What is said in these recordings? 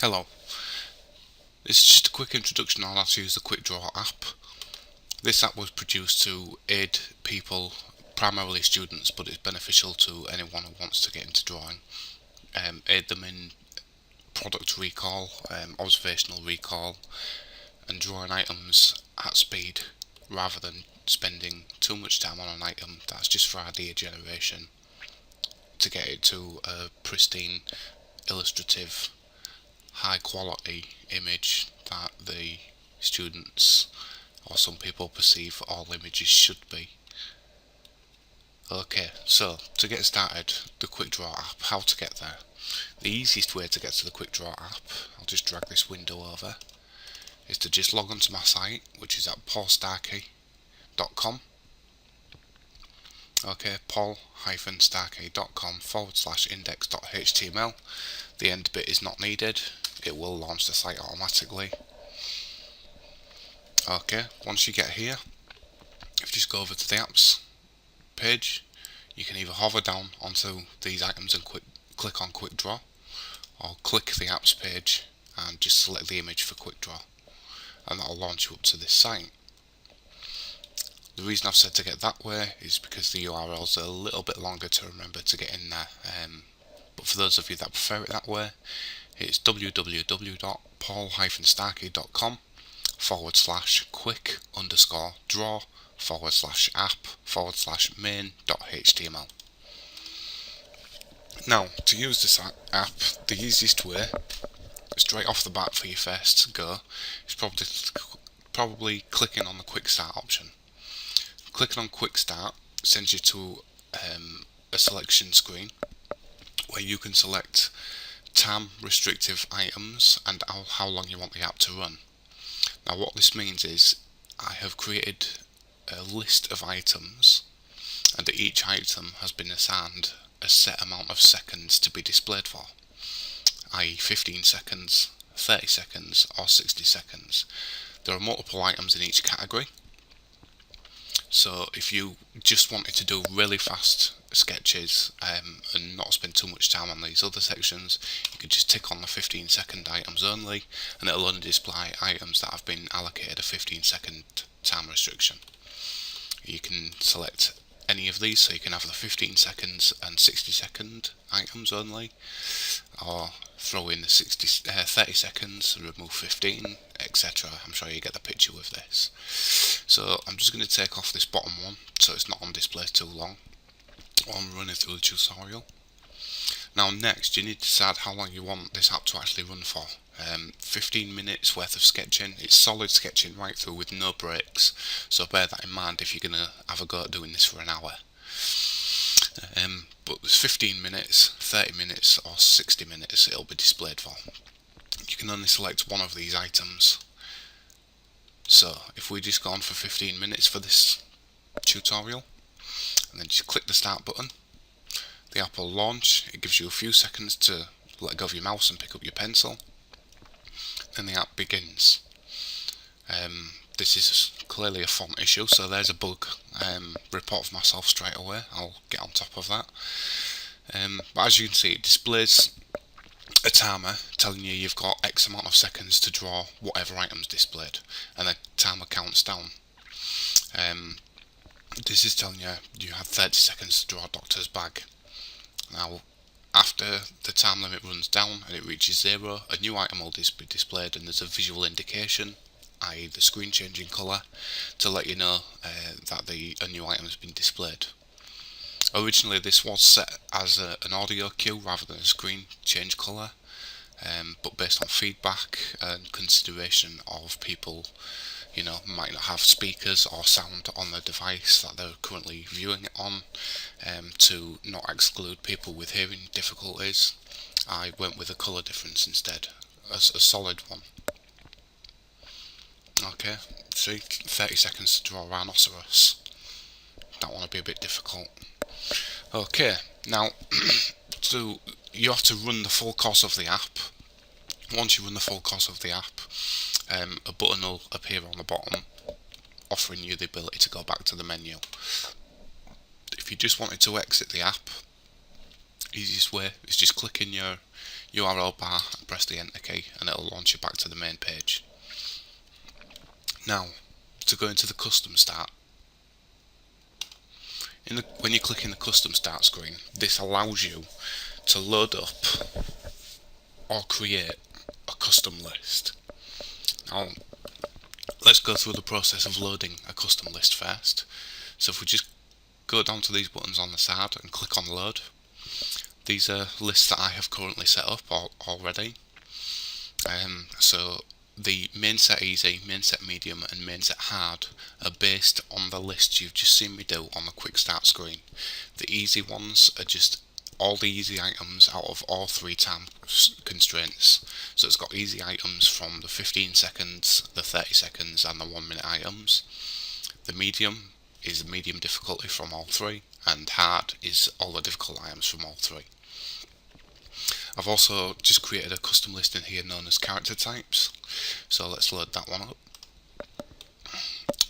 Hello, this is just a quick introduction on how to use the Quick Draw app. This app was produced to aid people, primarily students, but it's beneficial to anyone who wants to get into drawing. Aid them in product recall, observational recall, and drawing items at speed rather than spending too much time on an item that's just for idea generation to get it to a pristine, illustrative, high quality image that the students or some people perceive all images should be. Okay, so to get started, the Quick Draw app, how to get there. The easiest way to get to the Quick Draw app, I'll just drag this window over, is to just log onto my site, which is at paulstarkey.com. Okay, paul-starkey.com/index.html. The end bit is not needed, it will launch the site automatically. Okay, once you get here, if you just go over to the apps page, you can either hover down onto these items and click on Quick Draw, or click the apps page and just select the image for Quick Draw, and that'll launch you up to this site. The reason I've said to get that way is because the URLs are a little bit longer to remember to get in there, but for those of you that prefer it that way, it's www.paul-starkey.com/quick_draw/app/main.html. Now, to use this app, the easiest way, straight off the bat for your first go, is probably clicking on the Quick Start option. Clicking on Quick Start sends you to a selection screen where you can select time restrictive items and how long you want the app to run. Now what this means is I have created a list of items, and each item has been assigned a set amount of seconds to be displayed for, i.e. 15 seconds, 30 seconds or 60 seconds. There are multiple items in each category, so if you just wanted to do really fast sketches and not spend too much time on these other sections, you could just tick on the 15-second items only, and it'll only display items that have been allocated a 15-second time restriction. You can select any of these, so you can have the 15 seconds and 60-second items only, or throw in the 30 seconds, remove 15, etc. I'm sure you get the picture with this. So I'm just going to take off this bottom one so it's not on display too long while I'm running through the tutorial. Now next, you need to decide how long you want this app to actually run for. 15 minutes worth of sketching. It's solid sketching right through with no breaks, so bear that in mind if you're going to have a go at doing this for an hour. But there's 15 minutes, 30 minutes or 60 minutes it'll be displayed for. You can only select one of these items. So if we just go on for 15 minutes for this tutorial, and then just click the start button, the app will launch. It gives you a few seconds to let go of your mouse and pick up your pencil, and the app begins. This is clearly a font issue, so there's a bug. Report for myself straight away, I'll get on top of that. But as you can see, it displays a timer telling you you've got X amount of seconds to draw whatever item's displayed, and the timer counts down. This is telling you you have 30 seconds to draw a doctor's bag. Now, after the time limit runs down and it reaches 0, a new item will be displayed, and there's a visual indication, i.e. the screen changing colour, to let you know that a new item has been displayed. Originally this was set as an audio cue rather than a screen change colour, but based on feedback and consideration of people, might not have speakers or sound on the device that they're currently viewing it on, to not exclude people with hearing difficulties, I went with a colour difference instead, as a solid one. Okay, see, 30 seconds to draw a rhinoceros. That one will be a bit difficult. Okay, now you have to run the full course of the app. Once you run the full course of the app, a button will appear on the bottom offering you the ability to go back to the menu. If you just wanted to exit the app, easiest way is just clicking your URL bar, and press the enter key, and it'll launch you back to the main page. Now, to go into the custom start, when you click in the custom start screen, this allows you to load up or create a custom list. Now, let's go through the process of loading a custom list first. So if we just go down to these buttons on the side and click on load, these are lists that I have currently set up already. So the main set easy, main set medium and main set hard are based on the lists you've just seen me do on the quick start screen. The easy ones are just all the easy items out of all 3 time constraints. So it's got easy items from the 15 seconds, the 30 seconds and the 1 minute items. The medium is the medium difficulty from all 3, and hard is all the difficult items from all 3. I've also just created a custom list in here known as character types, so let's load that one up.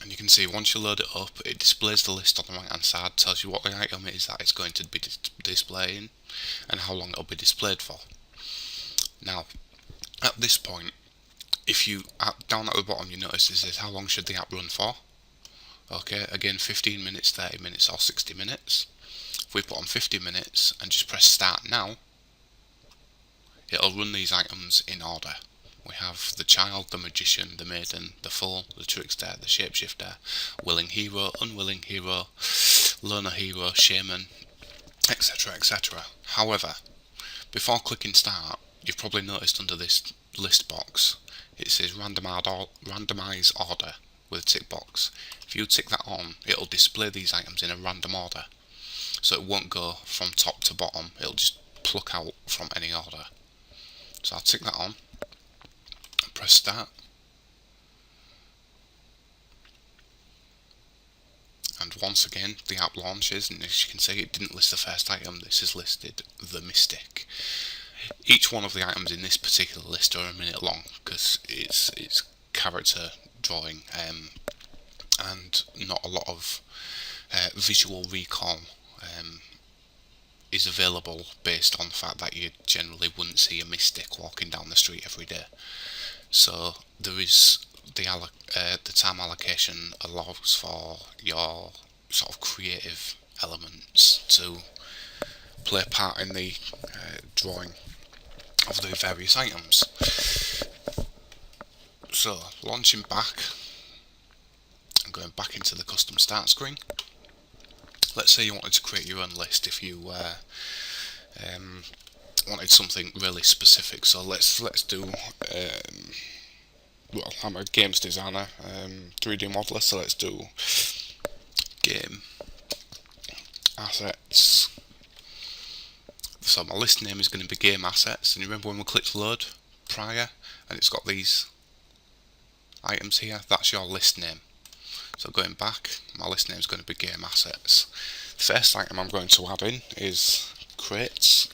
And you can see once you load it up, it displays the list on the right hand side, tells you what the item is that it's going to be displaying and how long it'll be displayed for. Now, at this point, if you down at the bottom, you notice it says how long should the app run for. Okay, again 15 minutes, 30 minutes or 60 minutes. If we put on 50 minutes and just press start now, it'll run these items in order. We have the child, the magician, the maiden, the fool, the trickster, the shapeshifter, willing hero, unwilling hero, loner hero, shaman, etc, etc. However, before clicking start, you've probably noticed under this list box it says randomize order with a tick box. If you tick that on, it'll display these items in a random order, so it won't go from top to bottom, it'll just pluck out from any order. So I'll tick that on, press start, and once again the app launches, and as you can see it didn't list the first item, this is listed the Mystic. Each one of the items in this particular list are a minute long because it's character drawing, and not a lot of visual recall is available based on the fact that you generally wouldn't see a Mystic walking down the street every day. So there is the time allocation allows for your sort of creative elements to play a part in the drawing of the various items. So launching back and going back into the custom start screen, let's say you wanted to create your own list if you wanted something really specific. So let's do well, I'm a games designer, 3D modeler, so let's do game assets. So my list name is going to be game assets, and you remember when we clicked load prior and it's got these items here, that's your list name. So going back, my list name is going to be game assets. The first item I'm going to add in is crates.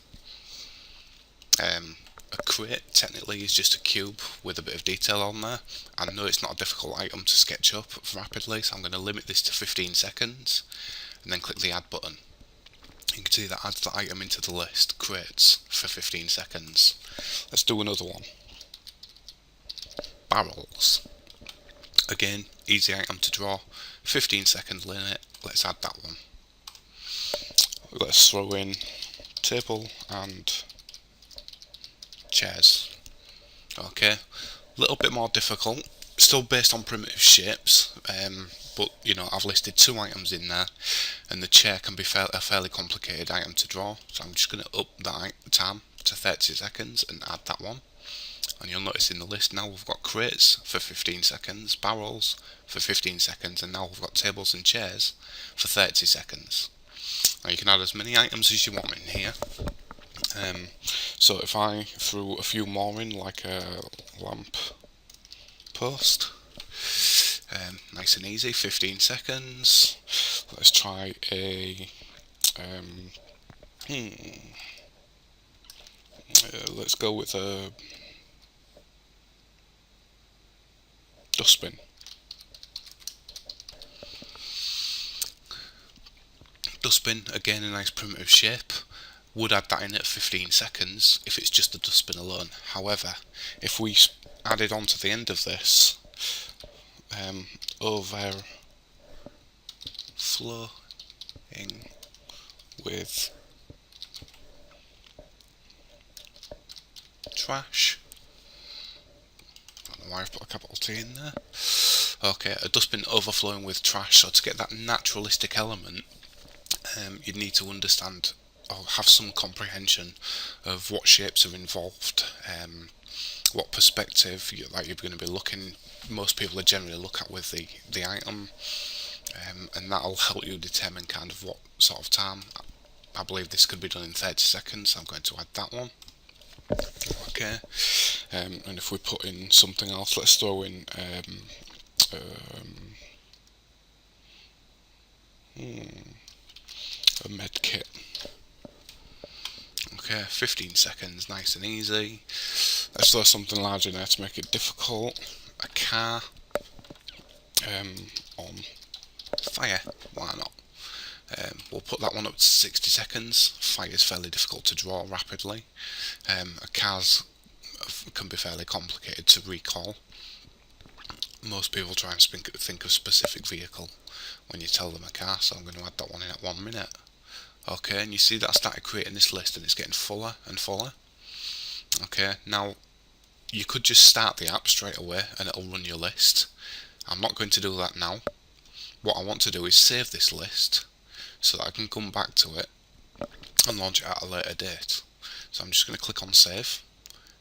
A crate technically is just a cube with a bit of detail on there. I know it's not a difficult item to sketch up rapidly, so I'm going to limit this to 15 seconds and then click the add button. You can see that adds the item into the list, crates, for 15 seconds. Let's do another one. Barrels. Again, easy item to draw, 15 second limit, let's add that one. Let's throw in table and chairs. Okay, a little bit more difficult, still based on primitive shapes, but you know, I've listed 2 items in there, and the chair can be a fairly complicated item to draw, so I'm just going to up that time to 30 seconds and add that one. And you'll notice in the list now we've got crates for 15 seconds, barrels for 15 seconds, and now we've got tables and chairs for 30 seconds. Now you can add as many items as you want in here. So if I threw a few more in, like a lamp post, nice and easy, 15 seconds. Let's try a let's go with a dustbin. Dustbin, again a nice primitive shape. would add that in at 15 seconds if it's just the dustbin alone. However, if we added on to the end of this overflowing with trash, I don't know why I've put a capital T in there. Okay, a dustbin overflowing with trash. So to get that naturalistic element, you'd need to understand or have some comprehension of what shapes are involved, what perspective you're going to be looking. Most people are generally look at with the item, and that'll help you determine kind of what sort of time. I believe this could be done in 30 seconds. I'm going to add that one. Okay, and if we put in something else, let's throw in a med kit. Okay, 15 seconds, nice and easy. Let's throw something large in there to make it difficult. A car on fire, why not? We'll put that one up to 60 seconds. Fire is fairly difficult to draw rapidly. Cars can be fairly complicated to recall. Most people try and think of specific vehicle when you tell them a car, so I'm going to add that one in at 1 minute. Okay, and you see that I started creating this list and it's getting fuller and fuller. Okay, now you could just start the app straight away and it'll run your list. I'm not going to do that now. What I want to do is save this list so that I can come back to it and launch it at a later date. So I'm just going to click on save.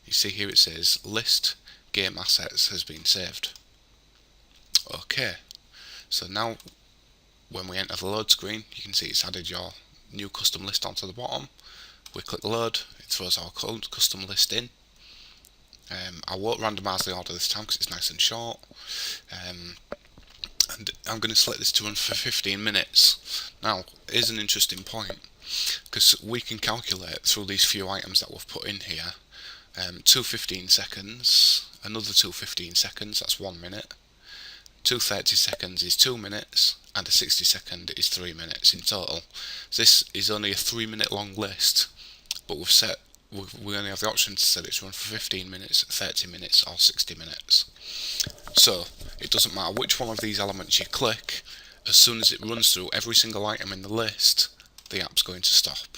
You see here it says list game assets has been saved. Okay, so now when we enter the load screen, you can see it's added your new custom list onto the bottom. We click load, it throws our custom list in. I won't randomise the order this time because it's nice and short. And I'm going to select this to run for 15 minutes. Now, here's an interesting point, because we can calculate through these few items that we've put in here. 2 15 seconds, another 2 15 seconds, that's 1 minute. 2 30 seconds is 2 minutes, and a 60 second is 3 minutes in total. So this is only a 3 minute long list, but we only have the option to set it to run for 15 minutes, 30 minutes or 60 minutes. So it doesn't matter which one of these elements you click, as soon as it runs through every single item in the list, the app's going to stop.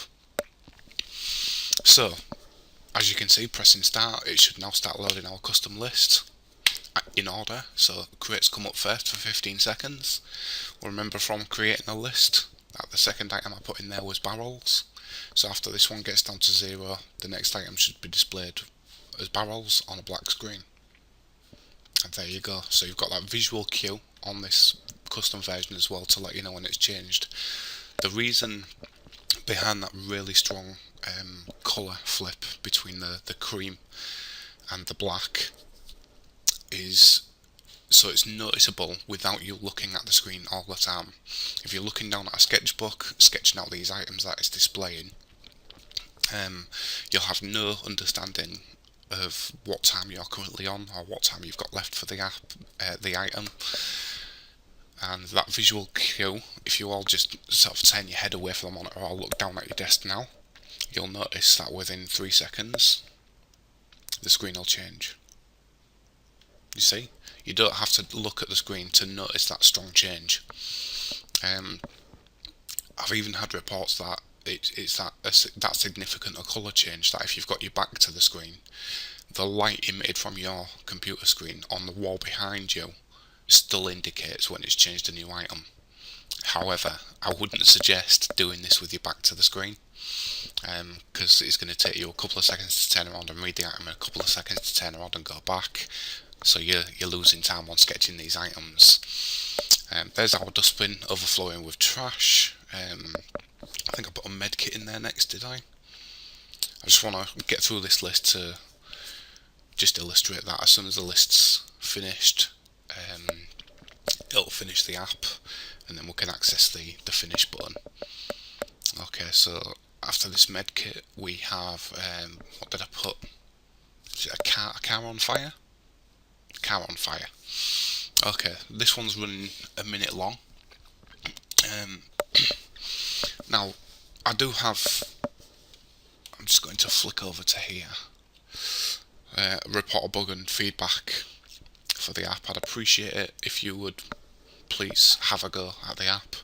So as you can see, pressing start, it should now start loading our custom list in order. So crates come up first for 15 seconds. Remember from creating a list that the second item I put in there was barrels. So after this one gets down to 0, the next item should be displayed as barrels on a black screen. And there you go. So you've got that visual cue on this custom version as well to let you know when it's changed. The reason behind that really strong colour flip between the cream and the black is so it's noticeable without you looking at the screen all the time. If you're looking down at a sketchbook, sketching out these items that it's displaying, you'll have no understanding of what time you're currently on or what time you've got left for the app, the item. And that visual cue, if you all just sort of turn your head away from the monitor or look down at your desk now, you'll notice that within 3 seconds the screen will change. You see? You don't have to look at the screen to notice that strong change. I've even had reports that it's that significant a colour change that if you've got your back to the screen, the light emitted from your computer screen on the wall behind you still indicates when it's changed a new item. However, I wouldn't suggest doing this with your back to the screen, because it's going to take you a couple of seconds to turn around and read the item and a couple of seconds to turn around and go back. So you're losing time on sketching these items. There's our dustbin overflowing with trash. I think I put a med kit in there next, did I? I just want to get through this list to just illustrate that. As soon as the list's finished, it'll finish the app, and then we can access the finish button. Okay, so after this med kit we have, what did I put? Is it a car on fire? Car on fire. Okay, this one's running a minute long. Now, I do have just going to flick over to here. Report a bug and feedback for the app. I'd appreciate it if you would please have a go at the app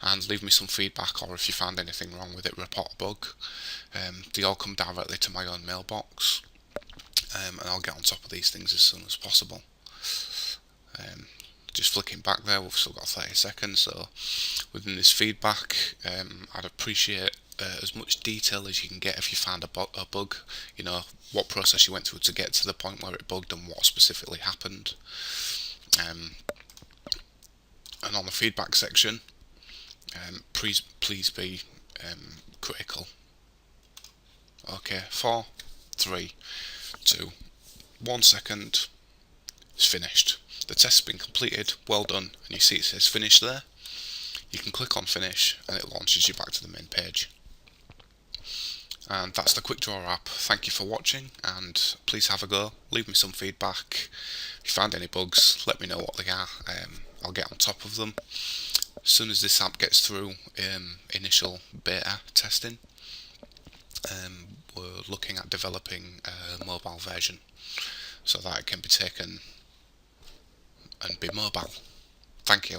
and leave me some feedback, or if you found anything wrong with it, report a bug. They all come directly to my own mailbox, and I'll get on top of these things as soon as possible. Just flicking back there, we've still got 30 seconds, so within this feedback, I'd appreciate as much detail as you can get if you found a bug, you know, what process you went through to get to the point where it bugged and what specifically happened. And on the feedback section, please be critical. Okay, 4, 3, 2, 1 second. It's finished. The test's been completed, well done, and you see it says finish there. You can click on finish and it launches you back to the main page. And that's the Quick Draw app. Thank you for watching, and please have a go. Leave me some feedback. If you found any bugs, let me know what they are. I'll get on top of them. As soon as this app gets through initial beta testing, we're looking at developing a mobile version so that it can be taken and be mobile. Thank you.